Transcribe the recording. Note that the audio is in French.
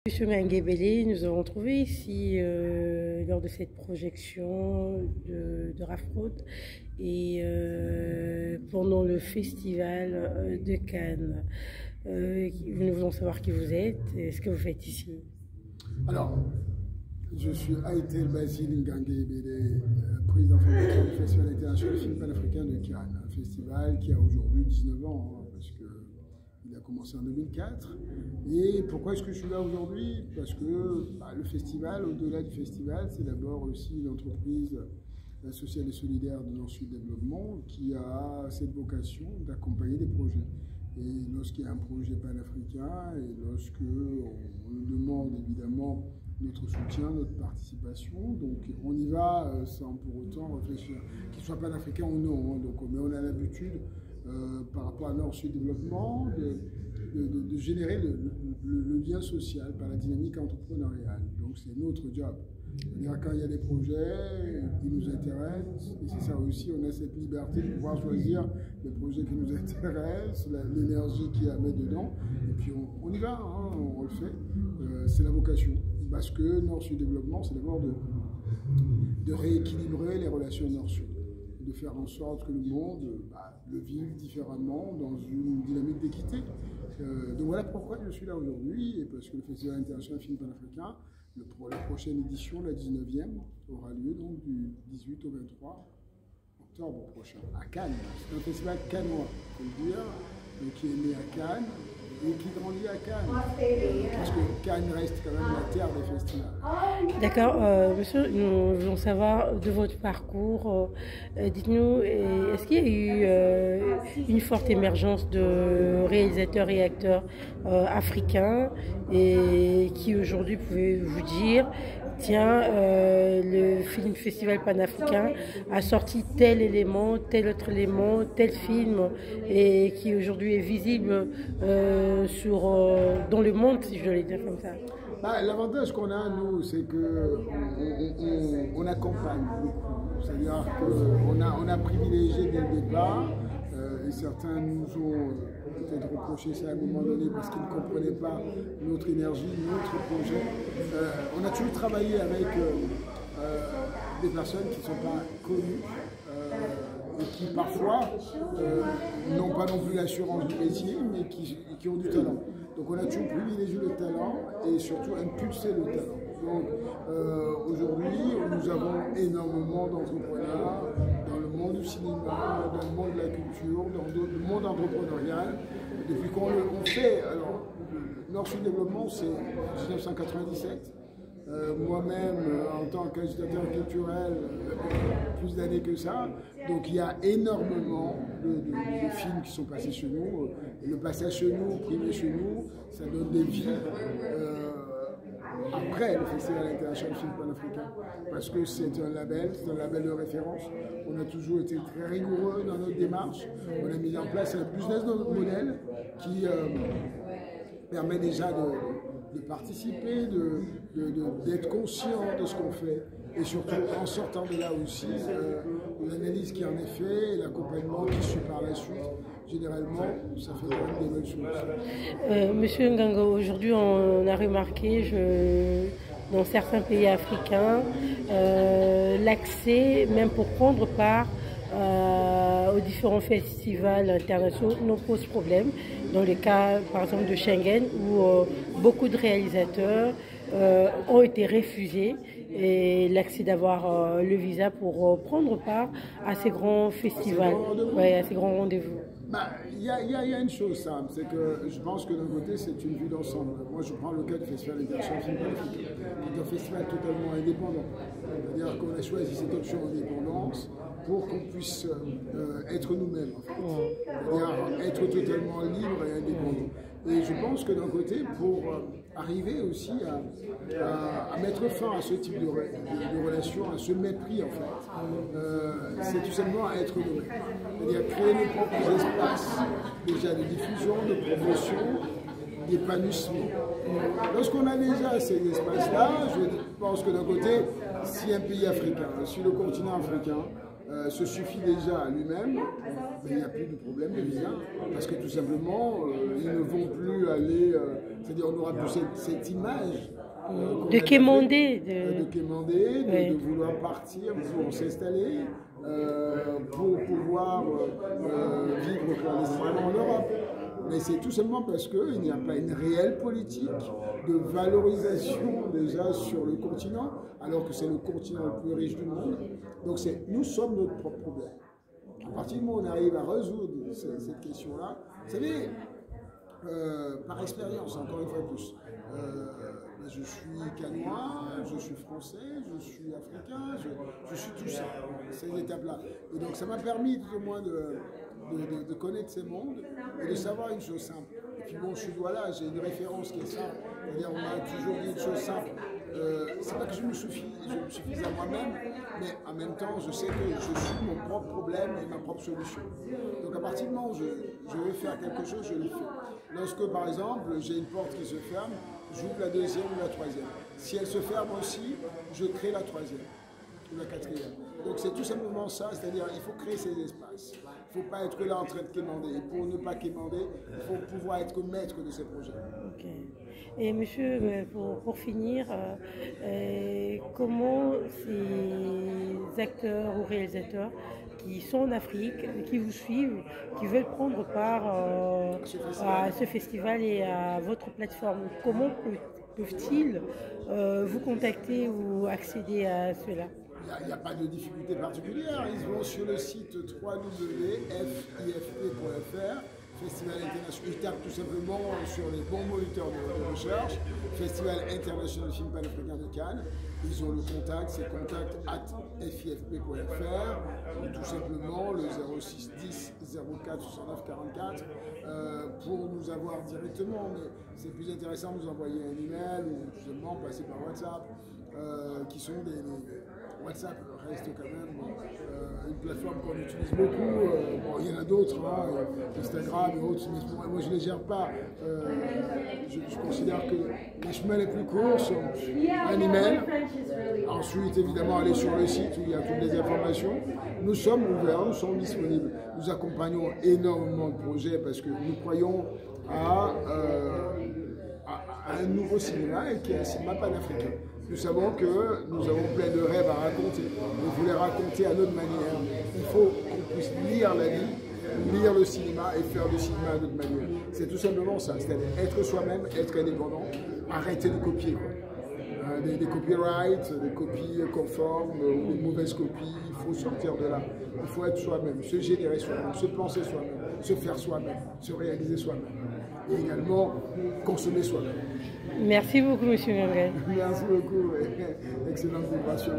Monsieur Menguebele, nous avons trouvé ici lors de cette projection de Rafroad et pendant le festival de Cannes. Nous voulons savoir qui vous êtes et ce que vous faites ici. Alors, je suis Aïtel Basile Nganguebele, président fondateur du Festival international film panafricain de Cannes, un festival qui a aujourd'hui 19 ans, parce qu'il a commencé en 2004. Et pourquoi est-ce que je suis là aujourd'hui? Parce que le festival, au-delà du festival, c'est d'abord aussi une entreprise sociale et solidaire de Nord-Sud Développement qui a cette vocation d'accompagner des projets. Et lorsqu'il y a un projet panafricain et lorsque on nous demande évidemment notre soutien, notre participation, donc on y va sans pour autant réfléchir, qu'il soit panafricain ou non. Donc, mais on a l'habitude, par rapport à Nord-Sud Développement, de générer le lien social par la dynamique entrepreneuriale. Donc c'est notre job. Quand il y a des projets qui nous intéressent, et c'est ça aussi, on a cette liberté de pouvoir choisir les projets qui nous intéressent, l'énergie qu'il y a à mettre dedans, et puis on y va, hein, on le fait. C'est la vocation. Parce que Nord-Sud Développement, c'est d'abord de rééquilibrer les relations Nord-Sud, de faire en sorte que le monde le vive différemment dans une dynamique d'équité. Donc voilà pourquoi je suis là aujourd'hui, et parce que le Festival international film panafricain, la prochaine édition, la 19e, aura lieu donc du 18 au 23 octobre prochain, à Cannes. C'est un festival cannois, il faut le dire, mais qui est né à Cannes et qui grandit à Cannes. Parce que Cannes reste quand même la terre des festivals. D'accord, monsieur, nous voulons savoir de votre parcours. Dites-nous, est-ce qu'il y a eu une forte émergence de réalisateurs et acteurs africains et qui aujourd'hui pouvaient vous dire, tiens, le film Festival panafricain a sorti tel élément, tel autre élément, tel film, et qui aujourd'hui est visible dans le monde, si je dois le dire comme ça. L'avantage qu'on a, nous, c'est qu'on accompagne beaucoup. C'est-à-dire qu'on a privilégié dès le départ, et certains nous ont peut-être reproché ça à un moment donné parce qu'ils ne comprenaient pas notre énergie, notre projet. On a toujours travaillé avec des personnes qui ne sont pas connues et qui parfois n'ont pas non plus l'assurance du métier, mais qui ont du talent. Donc on a toujours privilégié le talent et surtout impulsé le talent. Donc aujourd'hui, nous avons énormément d'entrepreneurs dans le monde du cinéma, dans le monde de la culture, dans le monde entrepreneurial. Depuis qu'on le fait, alors le Nord-Sud Développement, c'est 1997. Moi-même, en tant qu'agitateur culturel, plus d'années que ça. Donc il y a énormément de films qui sont passés chez nous. Le passage chez nous, primé chez nous, ça donne des vies après le Festival international film panafricain. Parce que c'est un label de référence. On a toujours été très rigoureux dans notre démarche. On a mis en place un business model qui permet déjà de participer, d'être conscient de ce qu'on fait et surtout en sortant de là aussi, l'analyse qui en est faite et l'accompagnement qui suit par la suite, généralement, ça fait quand même des bonnes choses. Monsieur Ngango, aujourd'hui on a remarqué dans certains pays africains, l'accès, même pour prendre part aux différents festivals internationaux, nous pose problème. Dans le cas, par exemple, de Schengen, où beaucoup de réalisateurs ont été refusés et l'accès d'avoir le visa pour prendre part à ces grands festivals, à ces grands rendez-vous. Il y a une chose simple, c'est que je pense que d'un côté c'est une vue d'ensemble. Moi je prends le cas du Festival international film panafricain, qui est un festival totalement indépendant. C'est-à-dire qu'on a choisi cette option d'indépendance pour qu'on puisse être nous-mêmes, en fait. C'est-à-dire être totalement libre et indépendant. Et je pense que d'un côté, pour arriver aussi à mettre fin à ce type de relation, à ce mépris en fait, c'est tout simplement être nous-mêmes. C'est-à-dire créer nos propres espaces, déjà de diffusion, de promotion, d'épanouissement. Lorsqu'on a déjà ces espaces-là, je pense que d'un côté, si un pays africain, si le continent africain, se suffit déjà à lui-même, il n'y a plus de problème de visa, parce que tout simplement, ils ne vont plus aller, c'est-à-dire on n'aura plus cette image de quémander, de vouloir partir pour s'installer, pour pouvoir vivre clandestinement en Europe. Mais c'est tout simplement parce qu'il n'y a pas une réelle politique de valorisation déjà sur le continent, alors que c'est le continent le plus riche du monde. Donc nous sommes notre propre problème. À partir du moment où on arrive à résoudre cette question-là, vous savez, par expérience, encore une fois plus, je suis canois, je suis français, je suis africain, je suis tout ça, ces étapes-là. Et donc ça m'a permis tout au moins de connaître ces mondes et de savoir une chose simple. Et puis bon, je suis voilà, j'ai une référence qui est simple, c'est-à-dire on m'a toujours dit une chose simple. C'est pas que je me suffise à moi-même, mais en même temps, je sais que je suis mon propre problème et ma propre solution. Donc à partir du moment où je veux faire quelque chose, je le fais. Lorsque par exemple, j'ai une porte qui se ferme, j'ouvre la deuxième ou la troisième. Si elle se ferme aussi, je crée la troisième ou la quatrième. Donc c'est tout simplement ça, c'est-à-dire il faut créer ces espaces. Il ne faut pas être là en train de quémander. Et pour ne pas quémander, il faut pouvoir être maître de ces projets. Okay. Et monsieur, pour finir, comment ces acteurs ou réalisateurs qui sont en Afrique, qui vous suivent, qui veulent prendre part à ce festival et à votre plateforme, comment peuvent-ils vous contacter ou accéder à cela? Il n'y a pas de difficulté particulière. Ils vont sur le site www.fifp.fr, Festival International. Ils tapent tout simplement sur les bons moteurs de recherche, Festival International Film Panafricain de Cannes. Ils ont le contact, c'est contact@fifp.fr, ou tout simplement le 06 10 04 69 44 pour nous avoir directement. Mais c'est plus intéressant de nous envoyer un email ou tout simplement passer par WhatsApp, qui sont des WhatsApp reste quand même une plateforme qu'on utilise beaucoup. Bon, il y en a d'autres, hein, Instagram et autres, mais moi je ne les gère pas. Je considère que les chemins les plus courts sont un email. Ensuite, évidemment, aller sur le site où il y a toutes les informations. Nous sommes ouverts, nous sommes disponibles. Nous accompagnons énormément de projets parce que nous croyons à un nouveau cinéma et qui est un cinéma panafricain. Nous savons que nous avons plein de rêves à raconter. Nous voulons raconter à notre manière. Il faut qu'on puisse lire la vie, lire le cinéma et faire du cinéma à notre manière. C'est tout simplement ça, c'est-à-dire être soi-même, être indépendant, arrêter de copier. Des copyrights, des copies conformes ou des mauvaises copies, il faut sortir de là. Il faut être soi-même, se générer soi-même, se penser soi-même, se faire soi-même, se réaliser soi-même. Et également consommer soi-même. Merci beaucoup, monsieur Ngangai. Merci beaucoup. Excellente préparation.